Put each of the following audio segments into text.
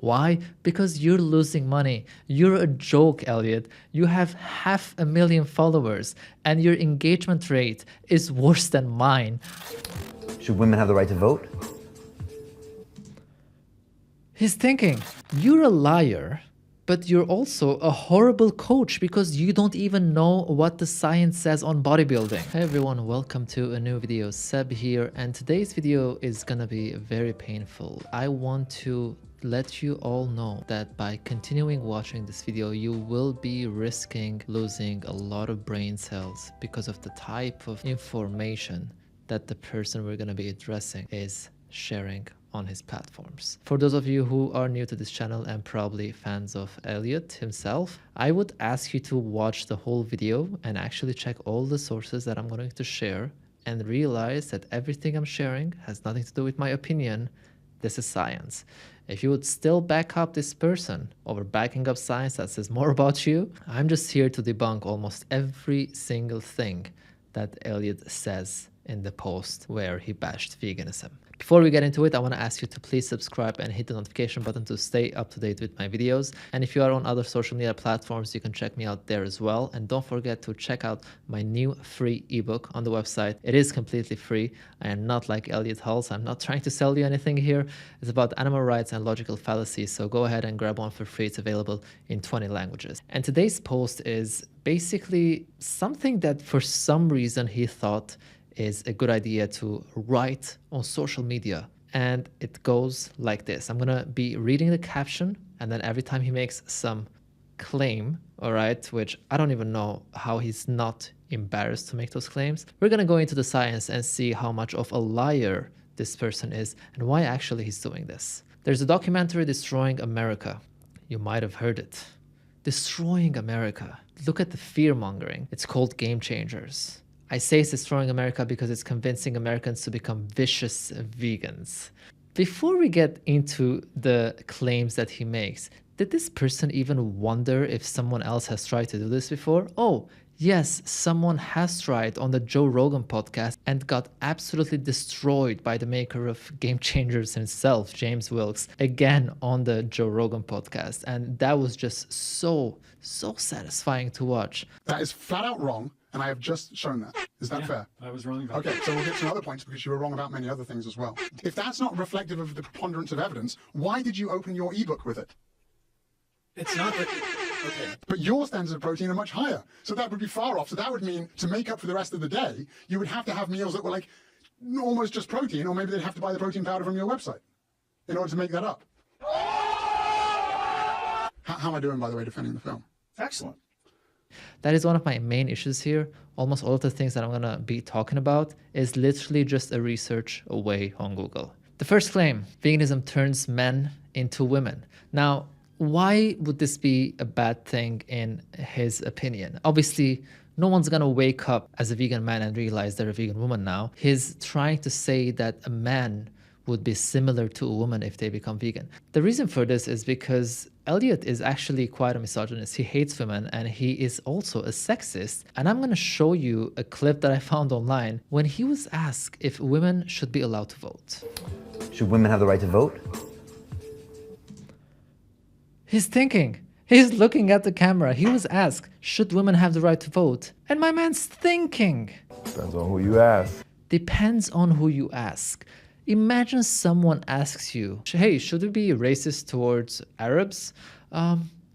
Why? Because you're losing money. You're a joke, Elliott. You have 500,000 followers and your engagement rate is worse than mine. Should women have the right to vote? He's thinking, you're a liar, but you're also a horrible coach because you don't even know what the science says on bodybuilding. Hey everyone, welcome to a new video. Seb here, and today's video is gonna be very painful. I want to let you all know that by continuing watching this video, you will be risking losing a lot of brain cells because of the type of information that the person we're gonna be addressing is sharing on his platforms. For those of you who are new to this channel and probably fans of Elliott himself, I would ask you to watch the whole video and actually check all the sources that I'm going to share and realize that everything I'm sharing has nothing to do with my opinion. This is science. If you would still back up this person over backing up science that says more about you, I'm just here to debunk almost every single thing that Elliott says in the post where he bashed veganism. Before we get into it, I want to ask you to please subscribe and hit the notification button to stay up to date with my videos. And if you are on other social media platforms, you can check me out there as well. And don't forget to check out my new free ebook on the website. It is completely free. I am not like Elliott Hulse. I'm not trying to sell you anything here. It's about animal rights and logical fallacies. So go ahead and grab one for free. It's available in 20 languages. And today's post is basically something that for some reason he thought is a good idea to write on social media. And it goes like this. I'm gonna be reading the caption, and then every time he makes some claim, all right, which I don't even know how he's not embarrassed to make those claims, we're gonna go into the science and see how much of a liar this person is and why actually he's doing this. There's a documentary, Destroying America. You might have heard it. Destroying America. Look at the fear mongering. It's called Game Changers. I say it's destroying America because it's convincing Americans to become vicious vegans. Before we get into the claims that he makes, did this person even wonder if someone else has tried to do this before? Oh, yes, someone has tried on the Joe Rogan podcast and got absolutely destroyed by the maker of Game Changers himself, James Wilks, again on the Joe Rogan podcast. And that was just so satisfying to watch. That is flat out wrong. And I have just shown that. Is that fair? I was wrong about Okay, so we'll get to other points because you were wrong about many other things as well. If that's not reflective of the preponderance of evidence, why did you open your ebook with it? It's not that... Okay. But your standards of protein are much higher. So that would be far off. So that would mean to make up for the rest of the day, you would have to have meals that were like almost just protein, or maybe they'd have to buy the protein powder from your website in order to make that up. How am I doing, by the way, defending the film? Excellent. That is one of my main issues here. Almost all of the things that I'm gonna be talking about is literally just a research away on Google. The first claim, veganism turns men into women. Now, why would this be a bad thing in his opinion? Obviously, no one's gonna wake up as a vegan man and realize they're a vegan woman now. He's trying to say that a man would be similar to a woman if they become vegan. The reason for this is because Elliott is actually quite a misogynist. He hates women and he is also a sexist. And I'm gonna show you a clip that I found online when he was asked if women should be allowed to vote. Should women have the right to vote? He's thinking. He's looking at the camera. He was asked, should women have the right to vote? And my man's thinking. Depends on who you ask. Depends on who you ask. Imagine someone asks you, hey, should we be racist towards Arabs?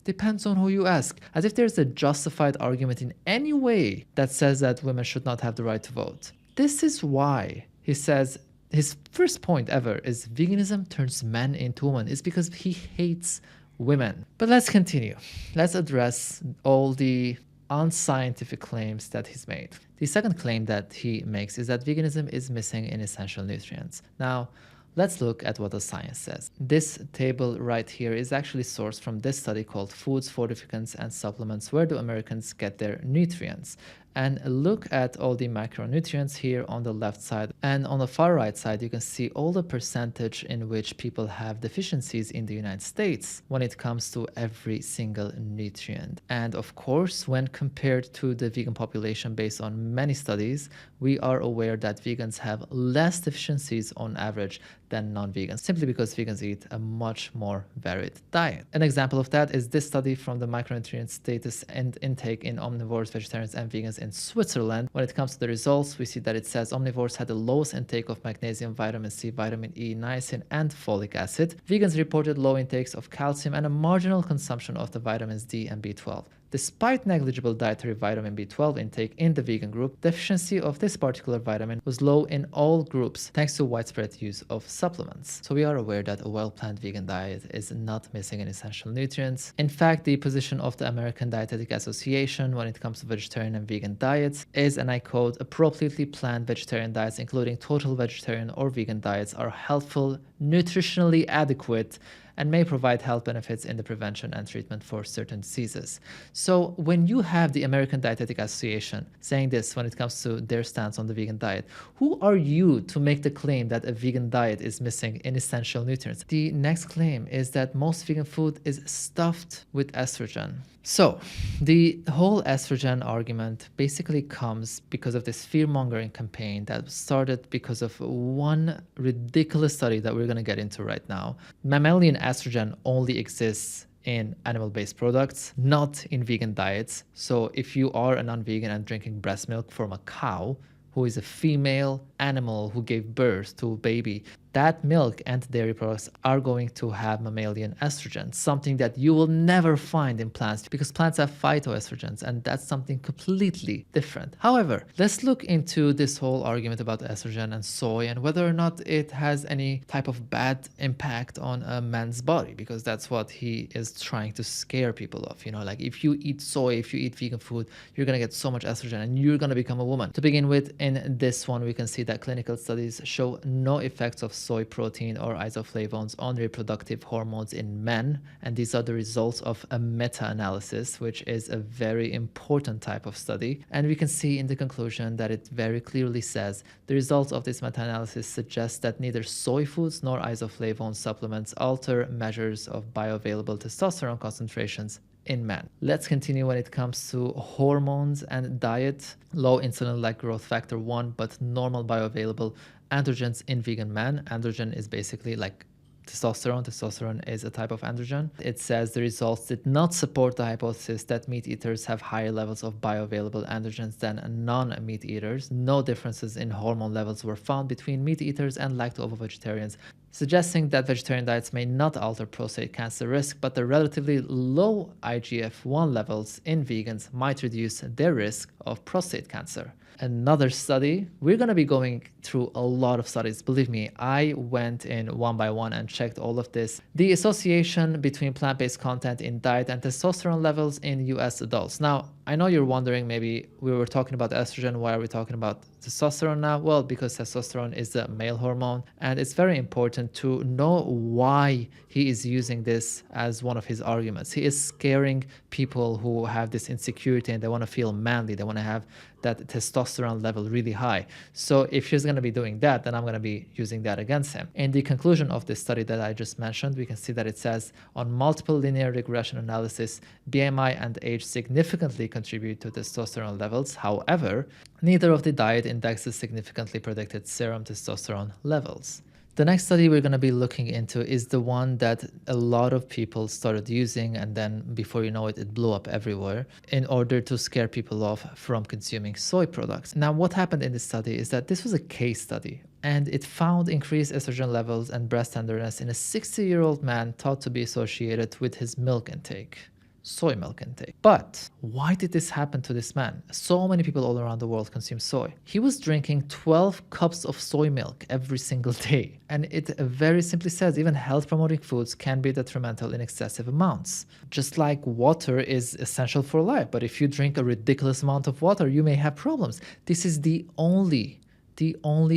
Depends on who you ask. As if there's a justified argument in any way that says that women should not have the right to vote. This is why he says his first point ever is veganism turns men into women. It's because he hates women. But let's continue. Let's address all the unscientific claims that he's made. The second claim that he makes is that veganism is missing in essential nutrients. Now, let's look at what the science says. This table right here is actually sourced from this study called Foods, Fortificants, and Supplements, Where Do Americans Get Their Nutrients? And look at all the macronutrients here on the left side. And on the far right side, you can see all the percentage in which people have deficiencies in the United States when it comes to every single nutrient. And of course, when compared to the vegan population based on many studies, we are aware that vegans have less deficiencies on average than non-vegans, simply because vegans eat a much more varied diet. An example of that is this study from the micronutrient status and intake in omnivores, vegetarians, and vegans in Switzerland. When it comes to the results, we see that it says omnivores had the lowest intake of magnesium, vitamin C, vitamin E, niacin, and folic acid. Vegans reported low intakes of calcium and a marginal consumption of the vitamins D and B12. Despite negligible dietary vitamin B12 intake in the vegan group, deficiency of this particular vitamin was low in all groups thanks to widespread use of supplements. So we are aware that a well-planned vegan diet is not missing any essential nutrients. In fact, the position of the American Dietetic Association when it comes to vegetarian and vegan diets is, and I quote, appropriately planned vegetarian diets, including total vegetarian or vegan diets, are healthful, nutritionally adequate, and may provide health benefits in the prevention and treatment for certain diseases. So when you have the American Dietetic Association saying this when it comes to their stance on the vegan diet, who are you to make the claim that a vegan diet is missing in essential nutrients? The next claim is that most vegan food is stuffed with estrogen. So the whole estrogen argument basically comes because of this fear-mongering campaign that started because of one ridiculous study that we're going to get into right now. Mammalian estrogen only exists in animal-based products, not in vegan diets. So if you are a non-vegan and drinking breast milk from a cow, who is a female animal who gave birth to a baby, that milk and dairy products are going to have mammalian estrogen, something that you will never find in plants because plants have phytoestrogens, and that's something completely different. However, let's look into this whole argument about estrogen and soy and whether or not it has any type of bad impact on a man's body, because that's what he is trying to scare people of. You know, like if you eat soy, if you eat vegan food, you're going to get so much estrogen and you're going to become a woman. To begin with, in this one, we can see that clinical studies show no effects of soy protein or isoflavones on reproductive hormones in men, and these are the results of a meta-analysis, which is a very important type of study. And we can see in the conclusion that it very clearly says the results of this meta-analysis suggest that neither soy foods nor isoflavone supplements alter measures of bioavailable testosterone concentrations in men. Let's continue when it comes to hormones and diet. Low insulin like growth factor 1, but normal bioavailable androgens in vegan men. Androgen is basically like testosterone. Testosterone is a type of androgen. It says the results did not support the hypothesis that meat eaters have higher levels of bioavailable androgens than non-meat eaters. No differences in hormone levels were found between meat eaters and lacto-ovo-vegetarians, suggesting that vegetarian diets may not alter prostate cancer risk, but the relatively low IGF-1 levels in vegans might reduce their risk of prostate cancer. Another study, we're going to be going through a lot of studies. Believe me, I went in one by one and checked all of this. The association between plant-based content in diet and testosterone levels in US adults. Now, I know you're wondering, maybe we were talking about estrogen, why are we talking about testosterone now? Well, because testosterone is the male hormone, and it's very important to know why he is using this as one of his arguments. He is scaring people who have this insecurity and they want to feel manly, they want to have that testosterone level really high. So if he's going to be doing that, then I'm going to be using that against him. In the conclusion of this study that I just mentioned, we can see that it says on multiple linear regression analysis, BMI and age significantly contribute to testosterone levels. However, neither of the diet indexes significantly predicted serum testosterone levels. The next study we're going to be looking into is the one that a lot of people started using, and then before you know it, it blew up everywhere in order to scare people off from consuming soy products. Now, what happened in this study is that this was a case study, and it found increased estrogen levels and breast tenderness in a 60-year-old man thought to be associated with his milk intake. Soy milk intake. But why did this happen to this man? So many people all around the world consume soy. He was drinking 12 cups of soy milk every single day. And it very simply says even health promoting foods can be detrimental in excessive amounts. Just like water is essential for life, but if you drink a ridiculous amount of water, you may have problems. This is the only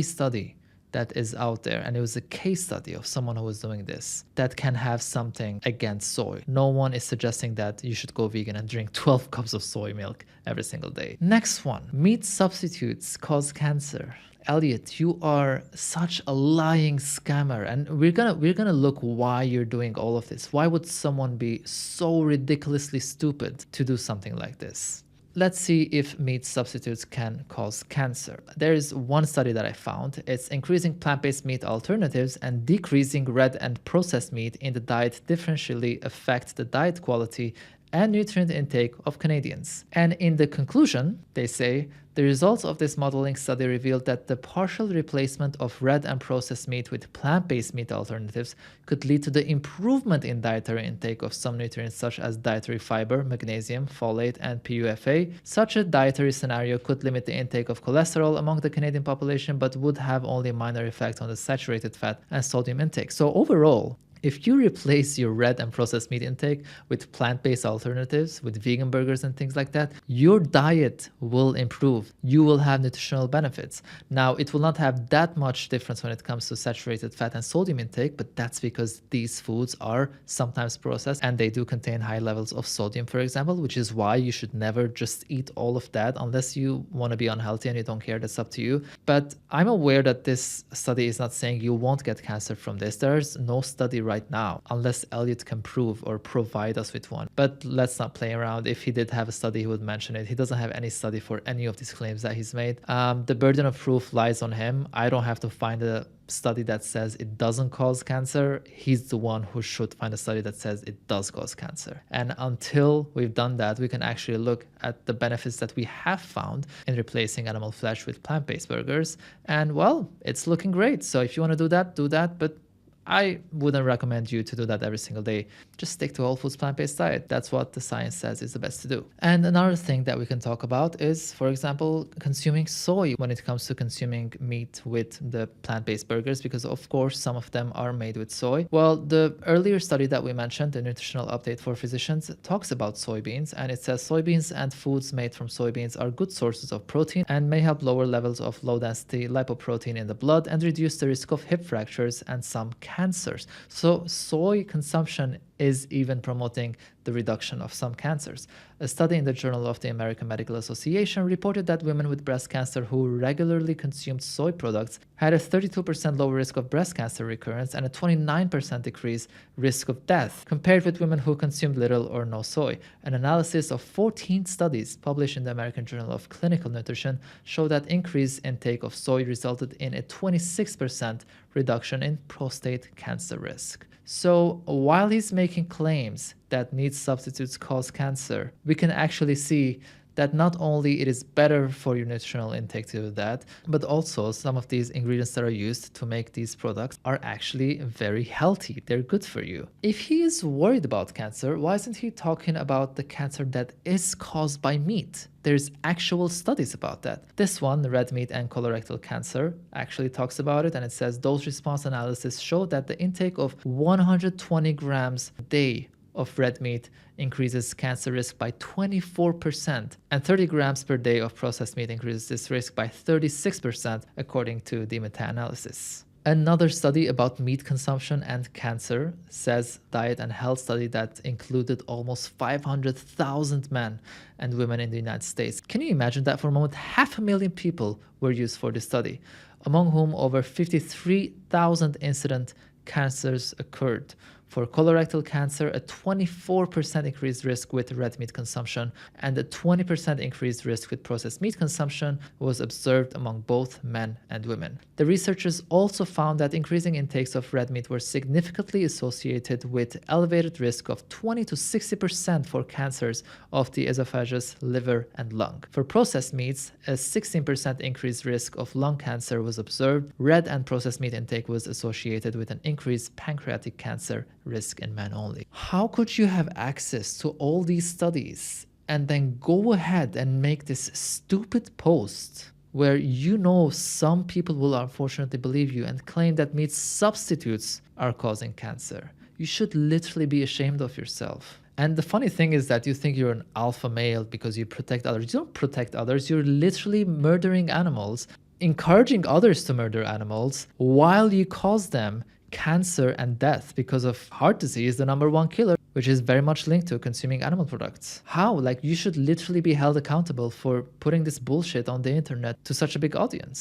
study that is out there, and it was a case study of someone who was doing this, that can have something against soy. No one is suggesting that you should go vegan and drink 12 cups of soy milk every single day. Next one, meat substitutes cause cancer. Elliott, you are such a lying scammer, and we're gonna look why you're doing all of this. Why would someone be so ridiculously stupid to do something like this? Let's see if meat substitutes can cause cancer. There is one study that I found. It's increasing plant-based meat alternatives and decreasing red and processed meat in the diet differentially affect the diet quality and nutrient intake of Canadians. And in the conclusion, they say, the results of this modeling study revealed that the partial replacement of red and processed meat with plant-based meat alternatives could lead to the improvement in dietary intake of some nutrients such as dietary fiber, magnesium, folate, and PUFA. Such a dietary scenario could limit the intake of cholesterol among the Canadian population, but would have only a minor effect on the saturated fat and sodium intake. So overall, if you replace your red and processed meat intake with plant-based alternatives, with vegan burgers and things like that, your diet will improve. You will have nutritional benefits. Now, it will not have that much difference when it comes to saturated fat and sodium intake, but that's because these foods are sometimes processed and they do contain high levels of sodium, for example, which is why you should never just eat all of that unless you want to be unhealthy and you don't care. That's up to you. But I'm aware that this study is not saying you won't get cancer from this. There's no study right now, unless Elliott can prove or provide us with one. But let's not play around. If he did have a study, he would mention it. He doesn't have any study for any of these claims that he's made. The burden of proof lies on him. I don't have to find a study that says it doesn't cause cancer. He's the one who should find a study that says it does cause cancer. And until we've done that, we can actually look at the benefits that we have found in replacing animal flesh with plant-based burgers. And well, it's looking great. So if you want to do that, but I wouldn't recommend you to do that every single day. Just stick to whole foods plant-based diet. That's what the science says is the best to do. And another thing that we can talk about is, for example, consuming soy when it comes to consuming meat with the plant-based burgers, because of course some of them are made with soy. Well, the earlier study that we mentioned, the nutritional update for physicians, talks about soybeans, and it says soybeans and foods made from soybeans are good sources of protein and may help lower levels of low-density lipoprotein in the blood and reduce the risk of hip fractures and some cancers. So soy consumption is even promoting the reduction of some cancers. A study in the Journal of the American Medical Association reported that women with breast cancer who regularly consumed soy products had a 32% lower risk of breast cancer recurrence and a 29% decreased risk of death compared with women who consumed little or no soy. An analysis of 14 studies published in the American Journal of Clinical Nutrition showed that increased intake of soy resulted in a 26% reduction in prostate cancer risk. So while he's making claims that meat substitutes cause cancer, we can actually see that not only it is better for your nutritional intake to do that, but also some of these ingredients that are used to make these products are actually very healthy. They're good for you. If he is worried about cancer, why isn't he talking about the cancer that is caused by meat? There's actual studies about that. This one, red meat and colorectal cancer, actually talks about it, and it says dose response analysis showed that the intake of 120 grams a day of red meat increases cancer risk by 24%, and 30 grams per day of processed meat increases this risk by 36%, according to the meta-analysis. Another study about meat consumption and cancer says diet and health study that included almost 500,000 men and women in the United States. Can you imagine that for a moment? 500,000 people were used for this study, among whom over 53,000 incident cancers occurred. For colorectal cancer, a 24% increased risk with red meat consumption and a 20% increased risk with processed meat consumption was observed among both men and women. The researchers also found that increasing intakes of red meat were significantly associated with elevated risk of 20 to 60% for cancers of the esophagus, liver, and lung. For processed meats, a 16% increased risk of lung cancer was observed. Red and processed meat intake was associated with an increased pancreatic cancer risk in men only. How could you have access to all these studies and then go ahead and make this stupid post where you know some people will unfortunately believe you and claim that meat substitutes are causing cancer? You should literally be ashamed of yourself. And the funny thing is that you think you're an alpha male because you protect others. You don't protect others. You're literally murdering animals encouraging others to murder animals while you cause them cancer and death because of heart disease, the number one killer, which is very much linked to consuming animal products. How? Like, you should literally be held accountable for putting this bullshit on the internet to such a big audience.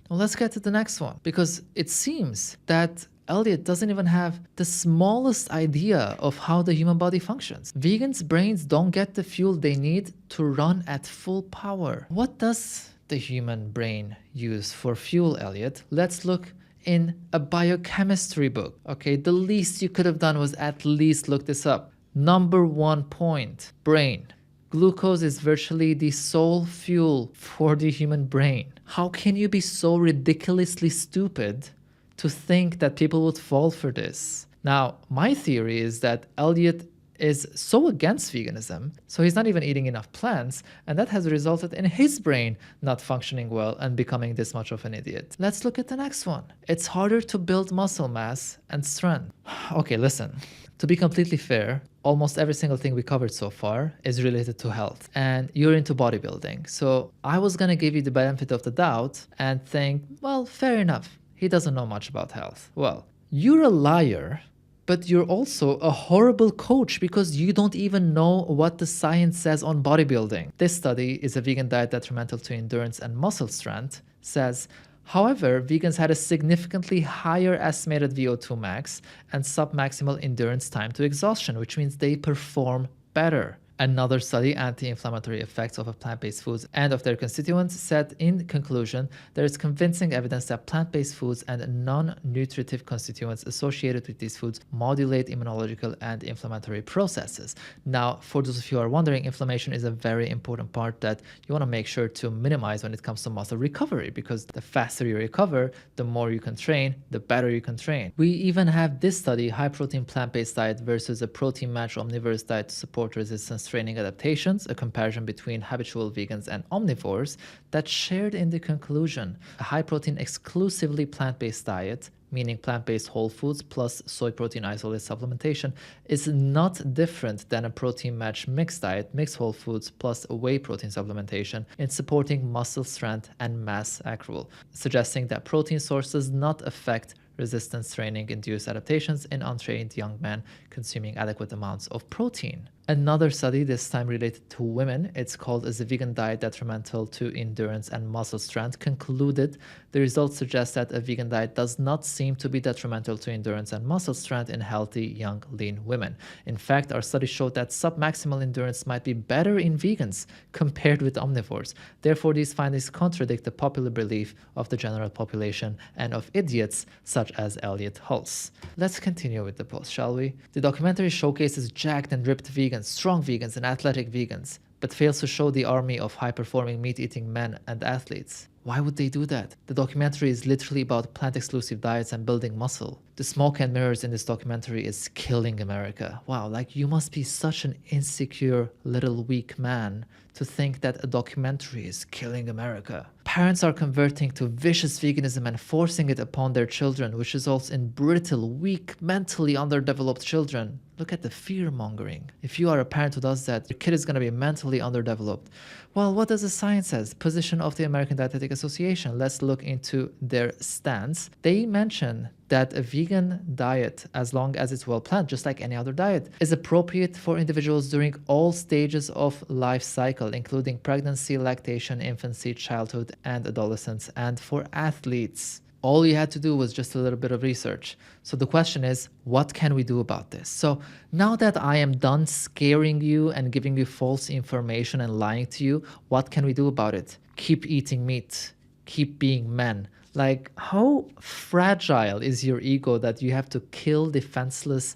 Now let's get to the next one, because it seems that Elliott doesn't even have the smallest idea of how the human body functions. Vegans' brains don't get the fuel they need to run at full power. What does the human brain use for fuel, Elliott? Let's look in a biochemistry book. Okay, the least you could have done was at least look this up. Number 1 point, brain. Glucose is virtually the sole fuel for the human brain. How can you be so ridiculously stupid to think that people would fall for this? Now, my theory is that Elliott is so against veganism, so he's not even eating enough plants, and that has resulted in his brain not functioning well and becoming this much of an idiot. Let's look at the next one. It's harder to build muscle mass and strength. Okay, listen. To be completely fair, almost every single thing we covered so far is related to health, and you're into bodybuilding. So I was gonna give you the benefit of the doubt and think, well, fair enough. He doesn't know much about health. Well, you're a liar, but you're also a horrible coach because you don't even know what the science says on bodybuilding. This study, Is a Vegan Diet Detrimental to Endurance and Muscle Strength, says, however, vegans had a significantly higher estimated VO2 max and submaximal endurance time to exhaustion, which means they perform better. Another study, Anti-Inflammatory Effects of Plant-Based Foods and of Their Constituents, said in conclusion, there is convincing evidence that plant-based foods and non-nutritive constituents associated with these foods modulate immunological and inflammatory processes. Now, for those of you who are wondering, inflammation is a very important part that you want to make sure to minimize when it comes to muscle recovery, because the faster you recover, the more you can train, the better you can train. We even have this study, high-protein plant-based diet versus a protein-matched omnivorous diet to support resistance training adaptations, a comparison between habitual vegans and omnivores, that shared in the conclusion a high protein exclusively plant-based diet, meaning plant-based whole foods plus soy protein isolate supplementation, is not different than a protein-matched mixed diet, mixed whole foods plus whey protein supplementation, in supporting muscle strength and mass accrual, suggesting that protein source does not affect resistance training induced adaptations in untrained young men consuming adequate amounts of protein. Another study, this time related to women, it's called Is a Vegan Diet Detrimental to Endurance and Muscle Strength, concluded the results suggest that a vegan diet does not seem to be detrimental to endurance and muscle strength in healthy, young, lean women. In fact, our study showed that submaximal endurance might be better in vegans compared with omnivores. Therefore, these findings contradict the popular belief of the general population and of idiots such as Elliott Hulse. Let's continue with the post, shall we? The documentary showcases jacked and ripped vegans, strong vegans, and athletic vegans, but fails to show the army of high-performing meat-eating men and athletes. Why would they do that? The documentary is literally about plant-exclusive diets and building muscle. The smoke and mirrors in this documentary is killing America. Wow, like, you must be such an insecure little weak man to think that a documentary is killing America. Parents are converting to vicious veganism and forcing it upon their children, which results in brittle, weak, mentally underdeveloped children. Look at the fear-mongering. If you are a parent who does that, your kid is going to be mentally underdeveloped. Well, what does the science say? Position of the American Dietetic Association. Let's look into their stance. They mention that a vegan diet, as long as it's well planned, just like any other diet, is appropriate for individuals during all stages of life cycle, including pregnancy, lactation, infancy, childhood, and adolescence, and for athletes. All you had to do was just a little bit of research. So the question is, what can we do about this? So now that I am done scaring you and giving you false information and lying to you, what can we do about it? Keep eating meat. Keep being men. Like, how fragile is your ego that you have to kill defenseless,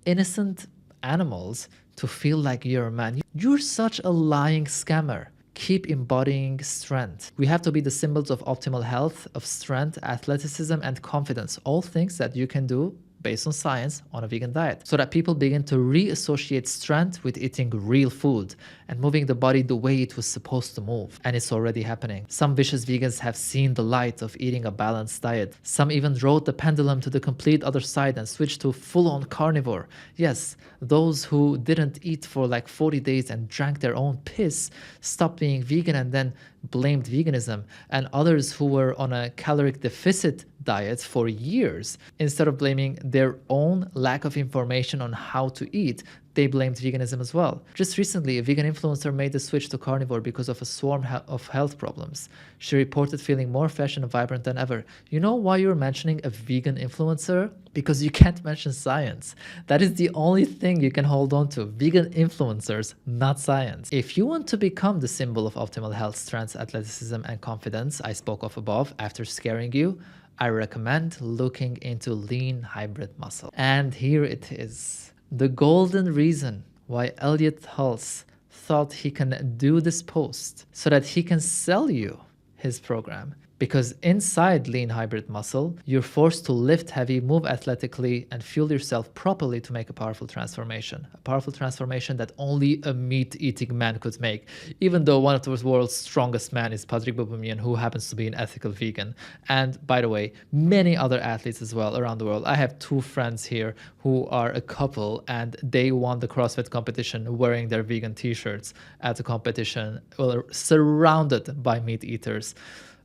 innocent animals to feel like you're a man? You're such a lying scammer. Keep embodying strength. We have to be the symbols of optimal health, of strength, athleticism, and confidence. All things that you can do based on science on a vegan diet, so that people begin to reassociate strength with eating real food and moving the body the way it was supposed to move. And it's already happening. Some vicious vegans have seen the light of eating a balanced diet. Some even rode the pendulum to the complete other side and switched to full-on carnivore. Yes, those who didn't eat for like 40 days and drank their own piss stopped being vegan and then blamed veganism, and others who were on a caloric deficit diet for years, instead of blaming their own lack of information on how to eat, they blamed veganism as well. Just recently, a vegan influencer made the switch to carnivore because of a swarm of health problems. She reported feeling more fresh and vibrant than ever. You know why you're mentioning a vegan influencer? Because you can't mention science. That is the only thing you can hold on to. Vegan influencers, not science. If you want to become the symbol of optimal health, strength, athleticism, and confidence I spoke of above after scaring you, I recommend looking into lean hybrid muscle. And here it is. The golden reason why Elliott Hulse thought he can do this post so that he can sell you his program. Because inside lean hybrid muscle, you're forced to lift heavy, move athletically, and fuel yourself properly to make a powerful transformation. A powerful transformation that only a meat-eating man could make. Even though one of the world's strongest men is Patrick Bouboumian, who happens to be an ethical vegan. And by the way, many other athletes as well around the world. I have 2 friends here who are a couple, and they won the CrossFit competition wearing their vegan t-shirts at the competition, well, surrounded by meat eaters.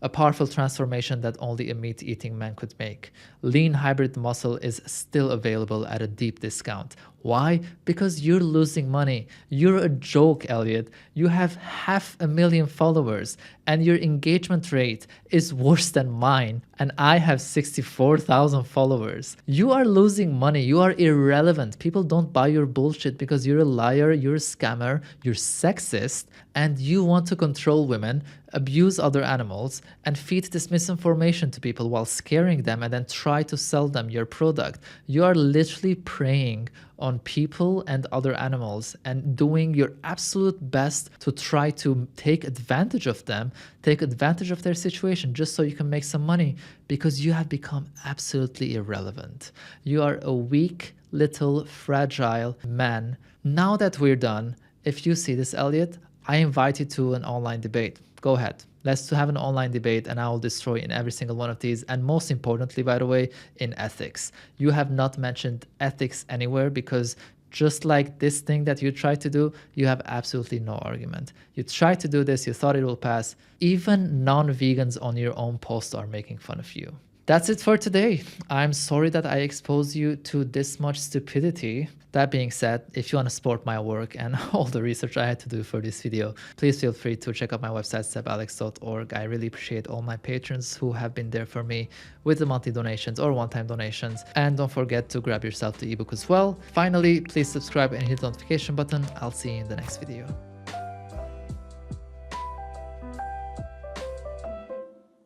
A powerful transformation that only a meat-eating man could make. Lean hybrid muscle is still available at a deep discount. Why? Because you're losing money. You're a joke, Elliott. You have 500,000 followers and your engagement rate is worse than mine, and I have 64,000 followers. You are losing money. You are irrelevant. People don't buy your bullshit because you're a liar, you're a scammer, you're sexist, and you want to control women, abuse other animals, and feed this misinformation to people while scaring them and then try to sell them your product. You are literally preying on people and other animals and doing your absolute best to try to take advantage of them, take advantage of their situation just so you can make some money, because you have become absolutely irrelevant. You are a weak, little, fragile man. Now that we're done, if you see this, Elliott, I invite you to an online debate. Go ahead. Let's have an online debate and I will destroy in every single one of these. And most importantly, by the way, in ethics. You have not mentioned ethics anywhere because just like this thing that you tried to do, you have absolutely no argument. You tried to do this, you thought it will pass. Even non-vegans on your own post are making fun of you. That's it for today. I'm sorry that I exposed you to this much stupidity. That being said, if you want to support my work and all the research I had to do for this video, please feel free to check out my website, SEBALEX.org. I really appreciate all my patrons who have been there for me with the monthly donations or one-time donations. And don't forget to grab yourself the ebook as well. Finally, please subscribe and hit the notification button. I'll see you in the next video.